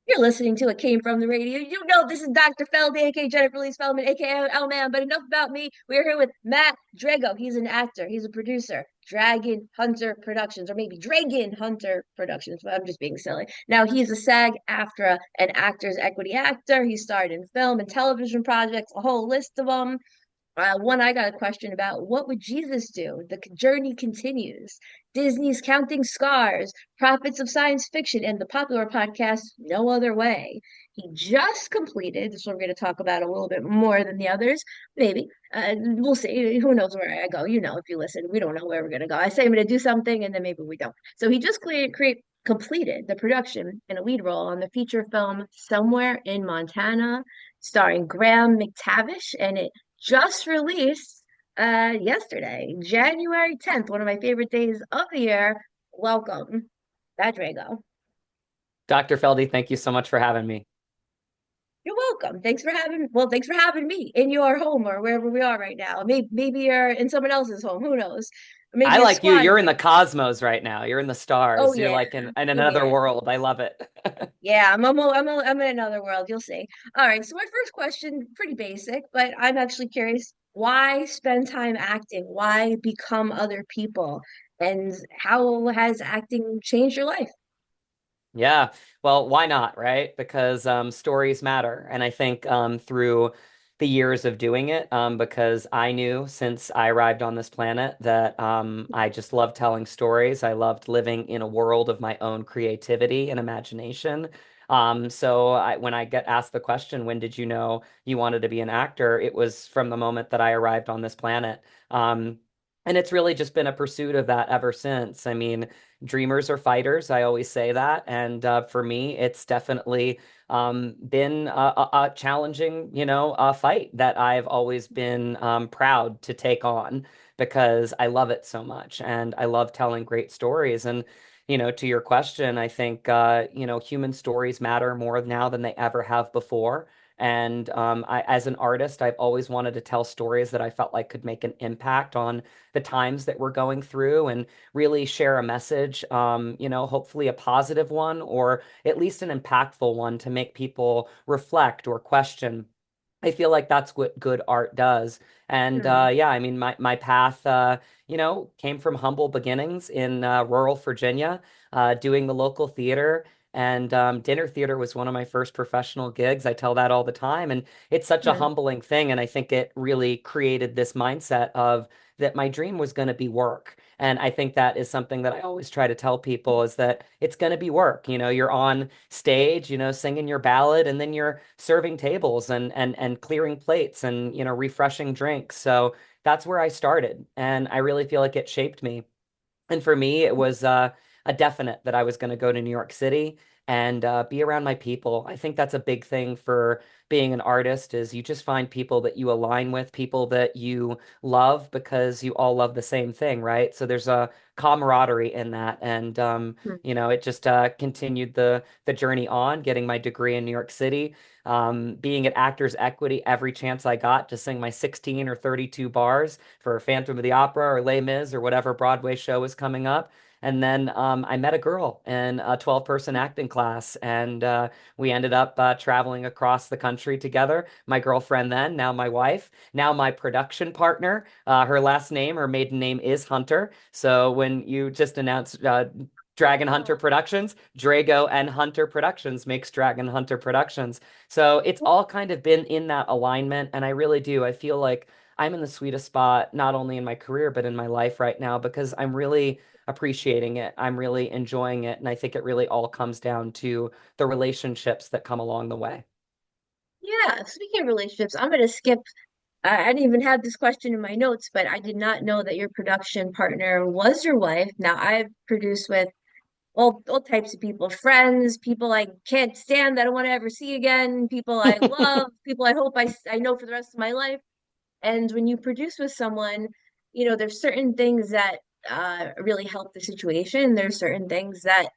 You're listening to It Came From the Radio. You know this is Dr. Feldy, aka Jennifer Lee Spellman, aka L Man. But enough about me. We're here with Matt Drago. He's an actor, he's a producer. Dragon Hunter Productions, or maybe Dragon Hunter Productions, but I'm just being silly. Now he's a SAG-AFTRA and Actors Equity actor. He starred in film and television projects, a whole list of them. One I got a question about: what would Jesus do? The journey continues. Disney's Counting Scars, Prophets of Science Fiction, and the popular podcast No Other Way. He just completed, this one we're going to talk about a little bit more than the others, maybe. We'll see. Who knows where I go? You know, if you listen, we don't know where we're going to go. I say I'm going to do something, and then maybe we don't. So he just completed the production in a lead role on the feature film Somewhere in Montana, starring Graham McTavish, and it just released yesterday, January 10th, one of my favorite days of the year. Welcome, that Drago. Dr. Feldy, thank you so much for having me. You're welcome. Thanks for having me in your home or wherever we are right now. Maybe you're in someone else's home, who knows? I Maybe a like you. squad You're in the mate. cosmos right now. You're in the Oh stars. You're yeah. like in Oh another yeah. world. I love it. Yeah, I'm in another world. You'll see. All right. So my first question, pretty basic, but I'm actually curious. Why spend time acting? Why become other people? And how has acting changed your life? Yeah. Well, why not, right? Because stories matter. And I think through the years of doing it, because I knew since I arrived on this planet that I just loved telling stories. I loved living in a world of my own creativity and imagination. When I get asked the question, when did you know you wanted to be an actor? It was from the moment that I arrived on this planet. And it's really just been a pursuit of that ever since. I mean, dreamers are fighters. I always say that. And for me, it's definitely been a challenging, fight that I've always been proud to take on because I love it so much and I love telling great stories. And, to your question, I think, human stories matter more now than they ever have before. And as an artist, I've always wanted to tell stories that I felt like could make an impact on the times that we're going through and really share a message, hopefully a positive one or at least an impactful one to make people reflect or question. I feel like that's what good art does. And Hmm. yeah, I mean, my path, came from humble beginnings in rural Virginia, doing the local theater. And dinner theater was one of my first professional gigs. I tell that all the time. And it's such a Hmm. humbling thing. And I think it really created this mindset of that my dream was going to be work. And I think that is something that I always try to tell people is that it's going to be work. You're on stage, singing your ballad, and then you're serving tables and clearing plates and, refreshing drinks. So that's where I started. And I really feel like it shaped me. And for me, it was a definite that I was going to go to New York City and be around my people. I think that's a big thing for being an artist is you just find people that you align with, people that you love because you all love the same thing, right? So there's a camaraderie in that. And it just continued the journey on, getting my degree in New York City, being at Actors Equity every chance I got to sing my 16 or 32 bars for Phantom of the Opera or Les Mis or whatever Broadway show was coming up. And then I met a girl in a 12-person acting class, and we ended up traveling across the country together. My girlfriend then, now my wife, now my production partner. Her maiden name is Hunter. So when you just announced Dragon Hunter Oh. Productions, Drago and Hunter Productions makes Dragon Hunter Productions. So it's all kind of been in that alignment, and I really do. I feel like I'm in the sweetest spot, not only in my career, but in my life right now, because I'm really appreciating it. I'm really enjoying it. And I think it really all comes down to the relationships that come along the way. Yeah, speaking of relationships, I'm going to skip. I didn't even have this question in my notes, but I did not know that your production partner was your wife. Now, I've produced with all types of people, friends, people I can't stand that I don't want to ever see again, people I love, people I hope I know for the rest of my life. And when you produce with someone, there's certain things that really help the situation. There's certain things that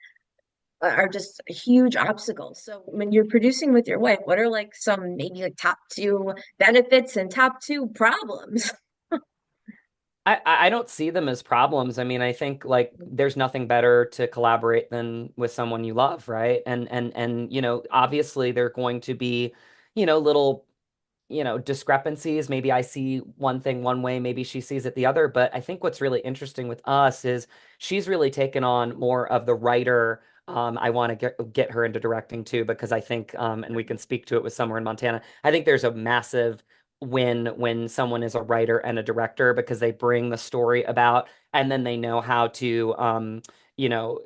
are just huge obstacles. So when you're producing with your wife, what are like some maybe like top two benefits and top two problems? I don't see them as problems. I mean, I think like there's nothing better to collaborate than with someone you love, right? And obviously there are going to be, little discrepancies. Maybe I see one thing one way, maybe she sees it the other. But I think what's really interesting with us is she's really taken on more of the writer. I want to get her into directing too, because I think, and we can speak to it with Somewhere in Montana. I think there's a massive win when someone is a writer and a director because they bring the story about, and then they know how to, you know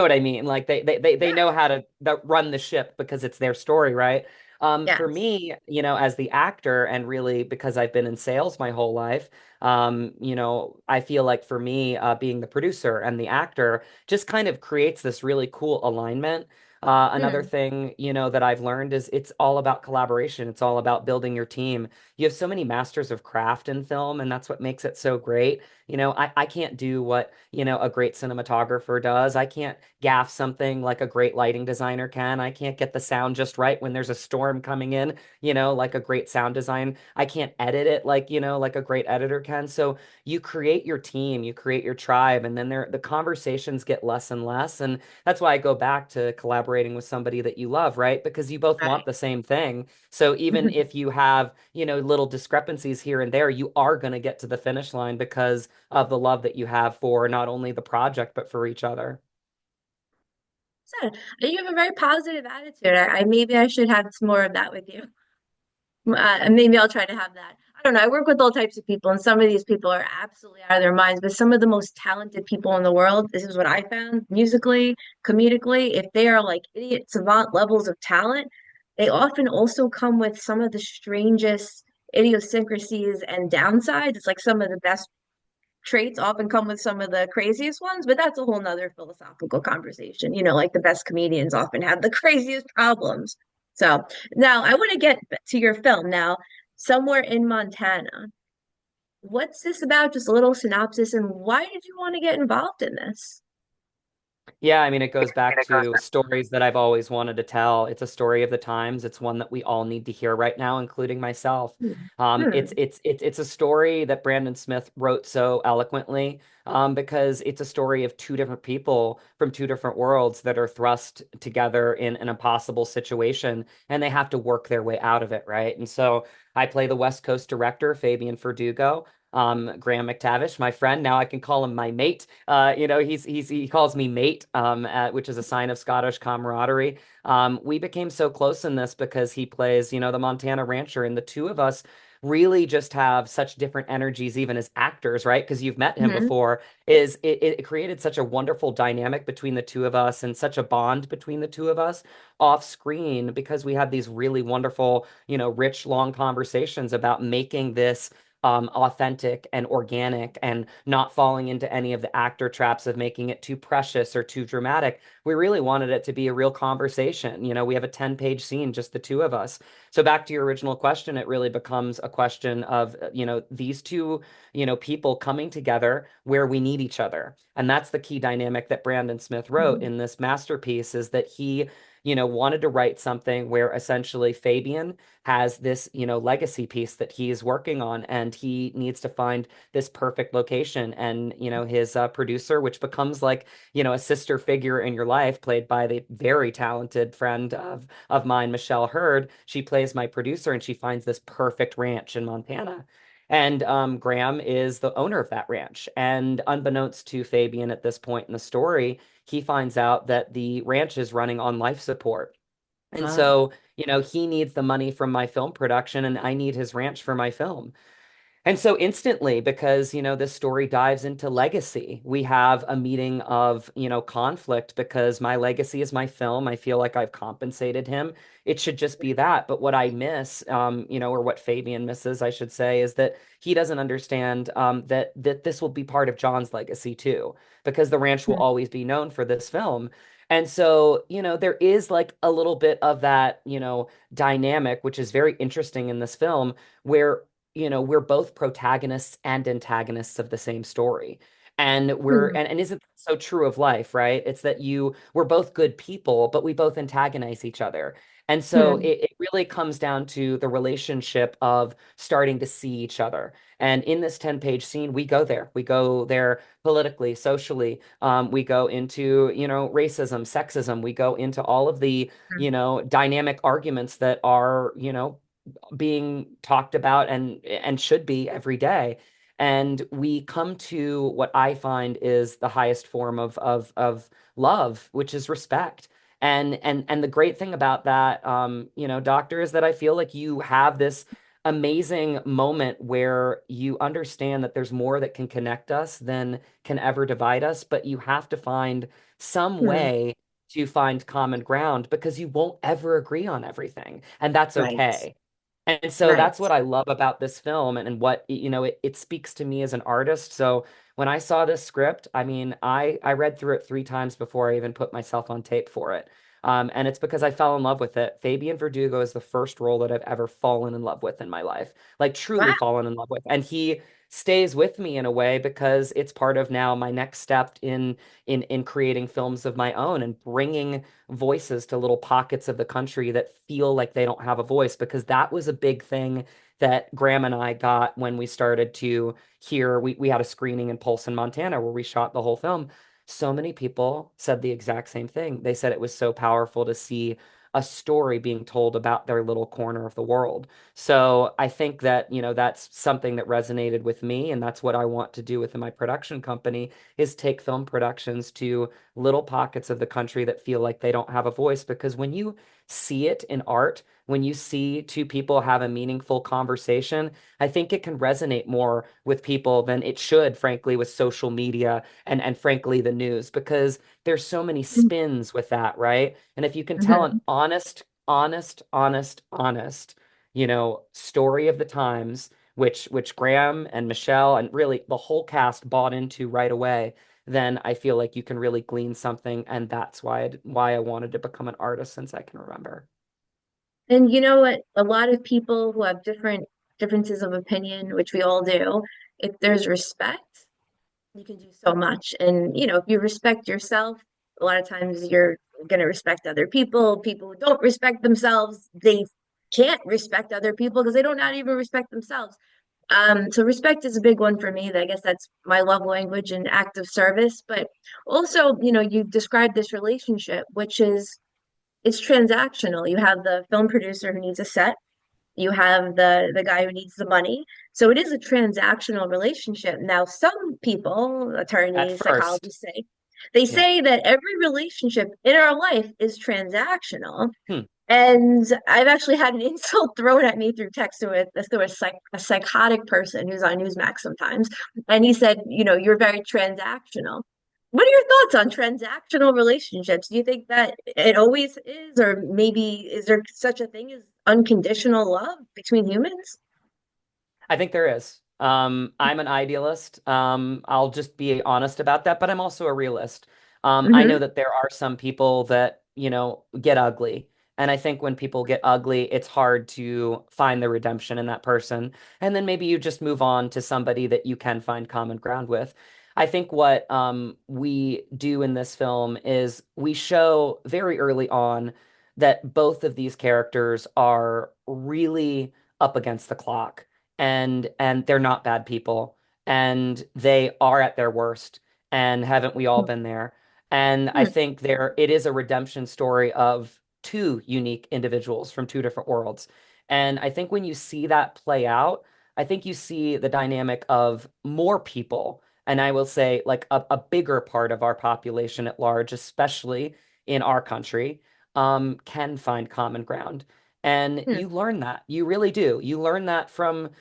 what I mean? Like they Yeah. know how to run the ship because it's their story, right? For Yes. me, as the actor, and really because I've been in sales my whole life, I feel like for me, being the producer and the actor just kind of creates this really cool alignment. Another Mm, thing, that I've learned is it's all about collaboration. It's all about building your team. You have so many masters of craft in film, and that's what makes it so great. I can't do what, a great cinematographer does. I can't gaff something like a great lighting designer can. I can't get the sound just right when there's a storm coming in, like a great sound design. I can't edit it like, like a great editor can. So you create your team, you create your tribe, and then the conversations get less and less. And that's why I go back to collaborating with somebody that you love, right? Because you both want right. the same thing. So even if you have, little discrepancies here and there, you are going to get to the finish line because of the love that you have for not only the project, but for each other. So, you have a very positive attitude. I maybe I should have some more of that with you. Maybe I'll try to have that. I don't know. I work with all types of people, and some of these people are absolutely out of their minds. But some of the most talented people in the world, this is what I found musically, comedically, if they are like idiot savant levels of talent, they often also come with some of the strangest idiosyncrasies and downsides. It's like some of the best traits often come with some of the craziest ones, but that's a whole nother philosophical conversation. Like the best comedians often have the craziest problems. So now I want to get to your film now, Somewhere in Montana. What's this about? Just a little synopsis, and why did you want to get involved in this? Yeah, I mean, it goes back to stories that I've always wanted to tell. It's a story of the times. It's one that we all need to hear right now, including myself. Hmm. It's a story that Brandon Smith wrote so eloquently, because it's a story of two different people from two different worlds that are thrust together in an impossible situation, and they have to work their way out of it, right? And so I play the West Coast director, Fabian Verdugo. Graham McTavish, my friend. Now I can call him my mate. He calls me mate, which is a sign of Scottish camaraderie. We became so close in this because he plays, the Montana rancher, and the two of us really just have such different energies, even as actors, right? Because you've met him Hmm. before. It created such a wonderful dynamic between the two of us and such a bond between the two of us off screen because we had these really wonderful, rich, long conversations about making this authentic and organic and not falling into any of the actor traps of making it too precious or too dramatic. We really wanted it to be a real conversation. We have a 10-page scene, just the two of us. So back to your original question, it really becomes a question of, these two, people coming together where we need each other. And that's the key dynamic that Brandon Smith wrote in this masterpiece is that he wanted to write something where essentially Fabian has this, legacy piece that he's working on, and he needs to find this perfect location. And, his producer, which becomes like, a sister figure in your life, played by the very talented friend of mine, Michelle Hurd. She plays my producer, and she finds this perfect ranch in Montana. And Graham is the owner of that ranch. And unbeknownst to Fabian at this point in the story, he finds out that the ranch is running on life support. And Ah, so, he needs the money from my film production, and I need his ranch for my film. And so instantly, because, this story dives into legacy, we have a meeting of, conflict because my legacy is my film. I feel like I've compensated him. It should just be that. But what I miss, or what Fabian misses, I should say, is that he doesn't understand that this will be part of John's legacy too, because the ranch will hmm. always be known for this film. And so, there is like a little bit of that, dynamic, which is very interesting in this film, where we're both protagonists and antagonists of the same story. And Hmm. and isn't that so true of life, right? It's that we're both good people, but we both antagonize each other. And so Hmm. it really comes down to the relationship of starting to see each other. And in this 10-page scene, we go there. We go there politically, socially. We go into, racism, sexism. We go into all of the, dynamic arguments that are, being talked about and should be every day. And we come to what I find is the highest form of love, which is respect. And the great thing about that, doctor, is that I feel like you have this amazing moment where you understand that there's more that can connect us than can ever divide us, but you have to find some Hmm. way to find common ground because you won't ever agree on everything, and that's Right. okay. And so Right. that's what I love about this film and what, it speaks to me as an artist. So when I saw this script, I mean, I read through it 3 times before I even put myself on tape for it. And it's because I fell in love with it. Fabian Verdugo is the first role that I've ever fallen in love with in my life, like truly Wow. fallen in love with. And he stays with me in a way because it's part of now my next step in creating films of my own and bringing voices to little pockets of the country that feel like they don't have a voice, because that was a big thing that Graham and I got when we started to hear. We had a screening in Polson, Montana, where we shot the whole film. So many people said the exact same thing. They said it was so powerful to see a story being told about their little corner of the world. So I think that, that's something that resonated with me, and that's what I want to do within my production company, is take film productions to little pockets of the country that feel like they don't have a voice. Because when you see it in art, when you see two people have a meaningful conversation, I think it can resonate more with people than it should, frankly, with social media and frankly the news, because there's so many spins with that, right? And if you can tell an Hmm. honest, story of the times, which Graham and Michelle and really the whole cast bought into right away, then I feel like you can really glean something, and that's why I wanted to become an artist since I can remember. And you know what? A lot of people who have differences of opinion, which we all do, if there's respect, you can do so much. And if you respect yourself, a lot of times you're going to respect other people. People who don't respect themselves, they can't respect other people because they don't not even respect themselves. So respect is a big one for me. I guess that's my love language and act of service. But also, you described this relationship, which is it's transactional. You have the film producer who needs a set. You have the guy who needs the money. So it is a transactional relationship. Now, some people, At attorneys, first, psychologists say, they yeah. say that every relationship in our life is transactional. Hmm. And I've actually had an insult thrown at me through text through a psychotic person who's on Newsmax sometimes. And he said, you're very transactional. What are your thoughts on transactional relationships? Do you think that it always is, or maybe is there such a thing as unconditional love between humans? I think there is. I'm an idealist. I'll just be honest about that, but I'm also a realist. I know Hmm. that there are some people that, get ugly. And I think when people get ugly, it's hard to find the redemption in that person. And then maybe you just move on to somebody that you can find common ground with. I think what we do in this film is we show very early on that both of these characters are really up against the clock, and they're not bad people, and they are at their worst, and haven't we all been there? And I think it is a redemption story of two unique individuals from two different worlds. And I think when you see that play out, I think you see the dynamic of more people, and I will say like a bigger part of our population at large, especially in our country, can find common ground. And Hmm. you learn that. You really do. You learn that from,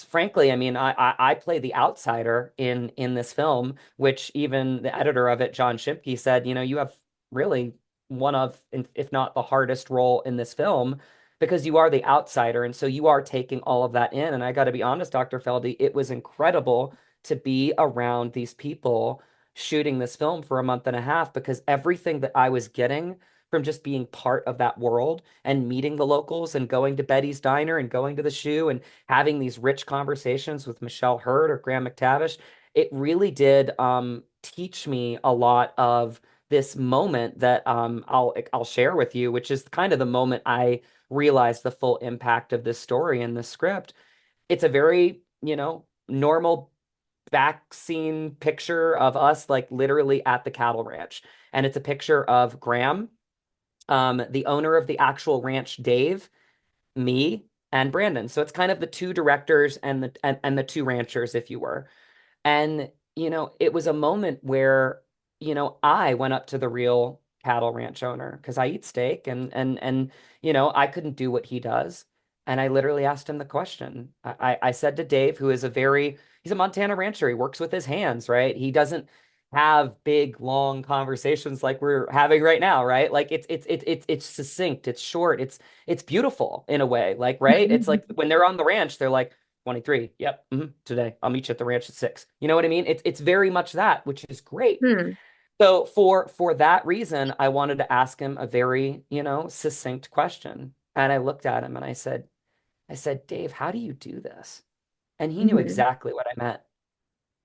frankly, I mean, I play the outsider in this film, which even the editor of it, John Shipke, said, you have really one of, if not the hardest role in this film, because you are the outsider. And so you are taking all of that in. And I got to be honest, Dr. Feldy, it was incredible to be around these people shooting this film for a month and a half, because everything that I was getting from just being part of that world and meeting the locals and going to Betty's Diner and going to the shoe and having these rich conversations with Michelle Hurd or Graham McTavish. it really did teach me a lot of this moment that I'll share with you, which is kind of the moment I realized the full impact of this story and the script. It's a very, normal back scene picture of us like literally at the cattle ranch. And it's a picture of Graham, the owner of the actual ranch, Dave, me, and Brandon. So it's kind of the two directors and the two ranchers, if you were. And, it was a moment where, I went up to the real cattle ranch owner because I eat steak and I couldn't do what he does. And I literally asked him the question. I said to Dave, who is he's a Montana rancher. He works with his hands, right? He doesn't have big, long conversations like we're having right now, right? Like it's succinct, it's short, it's beautiful in a way. Like, right? It's Mhm. like when they're on the ranch, they're like, 23. Yep. Today. I'll meet you at the ranch at 6. You know what I mean? It's very much that, which is great. Hmm. So for that reason, I wanted to ask him a very, succinct question. And I looked at him and I said, Dave, how do you do this? And he knew Mhm. exactly what I meant.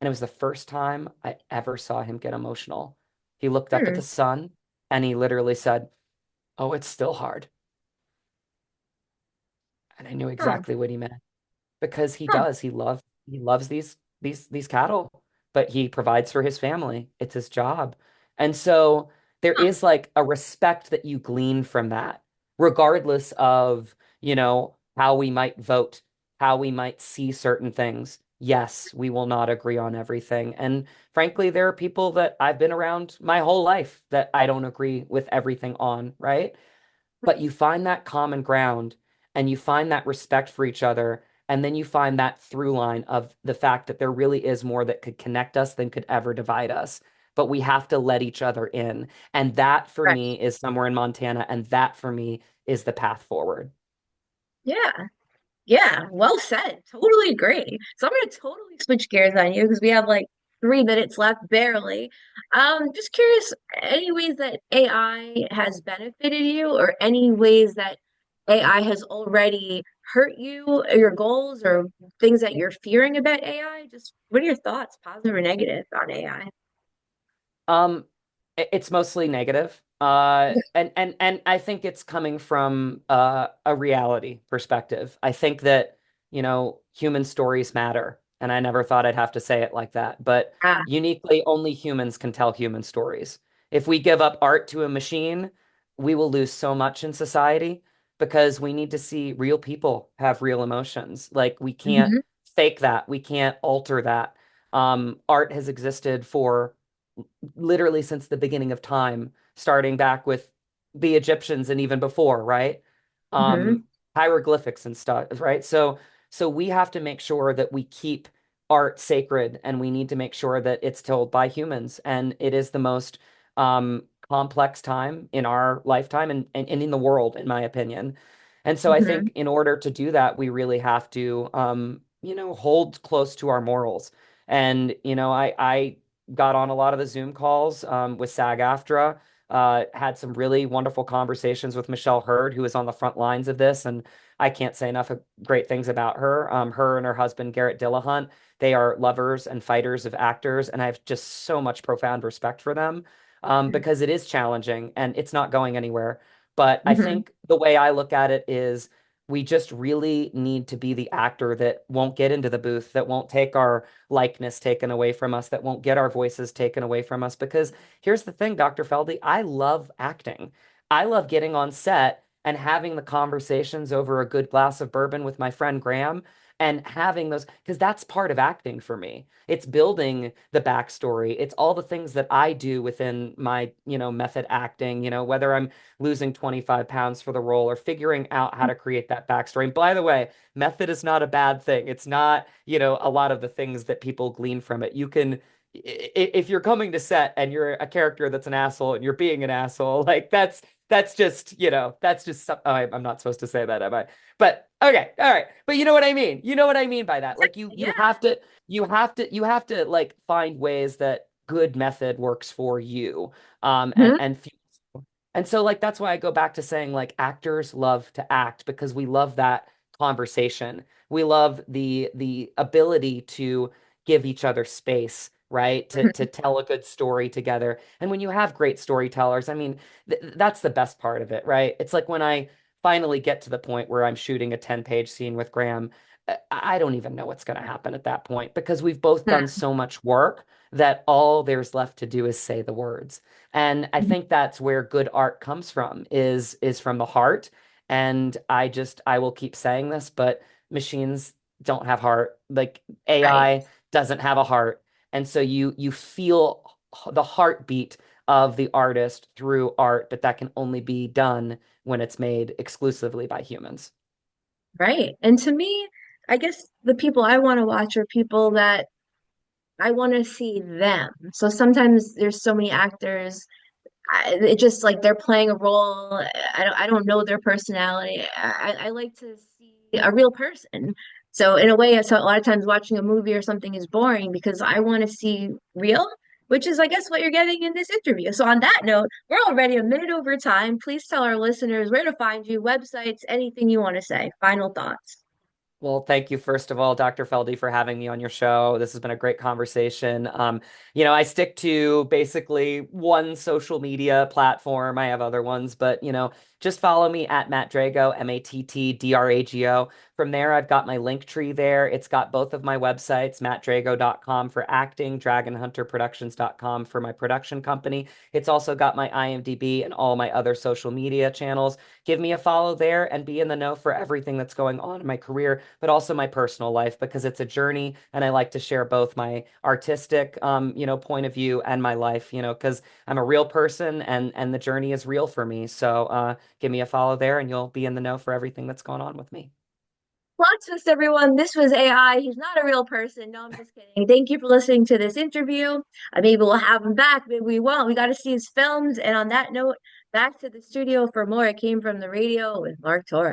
And it was the first time I ever saw him get emotional. He looked up at Hmm. the sun and he literally said, "Oh, it's still hard." And I knew Huh. exactly what he meant. Because he Huh. does. He loves these cattle, but he provides for his family. It's his job. And so there Huh. is like a respect that you glean from that, regardless of, how we might vote, how we might see certain things. Yes, we will not agree on everything. And frankly, there are people that I've been around my whole life that I don't agree with everything on, right? But you find that common ground and you find that respect for each other. And then you find that through line of the fact that there really is more that could connect us than could ever divide us. But we have to let each other in. And that for Right. me is somewhere in Montana. And that for me is the path forward. Yeah. Yeah. Well said. Totally agree. So I'm gonna totally switch gears on you because we have like 3 minutes left, barely. Just curious, any ways that AI has benefited you, or any ways that AI has already hurt you, or your goals, or things that you're fearing about AI? Just what are your thoughts, positive or negative, on AI? Um, it's mostly negative. And I think it's coming from a reality perspective. I think that, human stories matter. And I never thought I'd have to say it like that, but Ah. uniquely only humans can tell human stories. If we give up art to a machine, we will lose so much in society because we need to see real people have real emotions. Like we can't Hmm. fake that. We can't alter that. Art has existed for literally since the beginning of time, starting back with the Egyptians and even before, right? Um, Hmm. Hieroglyphics and stuff, right? So we have to make sure that we keep art sacred and we need to make sure that it's told by humans. And it is the most complex time in our lifetime and in the world, in my opinion. And so I Hmm. think in order to do that, we really have to, hold close to our morals. And, I got on a lot of the Zoom calls with SAG-AFTRA, had some really wonderful conversations with Michelle Hurd, who is on the front lines of this. And I can't say enough of great things about her. Her and her husband, Garrett Dillahunt, they are lovers and fighters of actors. And I have just so much profound respect for them because it is challenging and it's not going anywhere. But I Hmm. think the way I look at it is we just really need to be the actor that won't get into the booth, that won't take our likeness taken away from us, that won't get our voices taken away from us. Because here's the thing, Dr. Feldy, I love acting. I love getting on set and having the conversations over a good glass of bourbon with my friend Graham and having those, because that's part of acting for me. It's building the backstory. It's all the things that I do within my, method acting, whether I'm losing 25 pounds for the role or figuring out how to create that backstory. And by the way, method is not a bad thing. It's not, a lot of the things that people glean from it. You can, if you're coming to set and you're a character that's an asshole and you're being an asshole, like that's just, that's just some, oh, I'm not supposed to say that, am I? But okay, all right. But you know what I mean? You know what I mean by that? Like you Yeah. have to you have to like find ways that good method works for you. And Hmm. and so like that's why I go back to saying like actors love to act because we love that conversation. We love the ability to give each other space, right? To tell a good story together. And when you have great storytellers, I mean, th that's the best part of it, right? It's like when I finally get to the point where I'm shooting a 10-page scene with Graham, I don't even know what's going to happen at that point because we've both done so much work that all there's left to do is say the words. And I think that's where good art comes from, is from the heart. And I will keep saying this, but machines don't have heart. Like Right. AI doesn't have a heart. And so you feel the heartbeat of the artist through art, but that can only be done when it's made exclusively by humans. Right. And to me, I guess the people I want to watch are people that I want to see them. So sometimes there's so many actors, it just like they're playing a role. I don't know their personality. I like to see a real person. So in a way, so a lot of times watching a movie or something is boring because I want to see real, which is I guess what you're getting in this interview. So on that note, we're already a minute over time. Please tell our listeners where to find you, websites, anything you want to say. Final thoughts. Well, thank you, first of all, Dr. Feldy, for having me on your show. This has been a great conversation. I stick to basically one social media platform. I have other ones, but just follow me at Matt Drago, MattDrago. From there, I've got my link tree there. It's got both of my websites, mattdrago.com for acting, dragonhunterproductions.com for my production company. It's also got my IMDb and all my other social media channels. Give me a follow there and be in the know for everything that's going on in my career, but also my personal life because it's a journey and I like to share both my artistic, point of view and my life, because I'm a real person and the journey is real for me. So give me a follow there and you'll be in the know for everything that's going on with me. Plot twist, everyone. This was AI. He's not a real person. No, I'm just kidding. Thank you for listening to this interview. Maybe we'll have him back. Maybe we won't. We got to see his films. And on that note, back to the studio for more. It came from the radio with Mark Torres.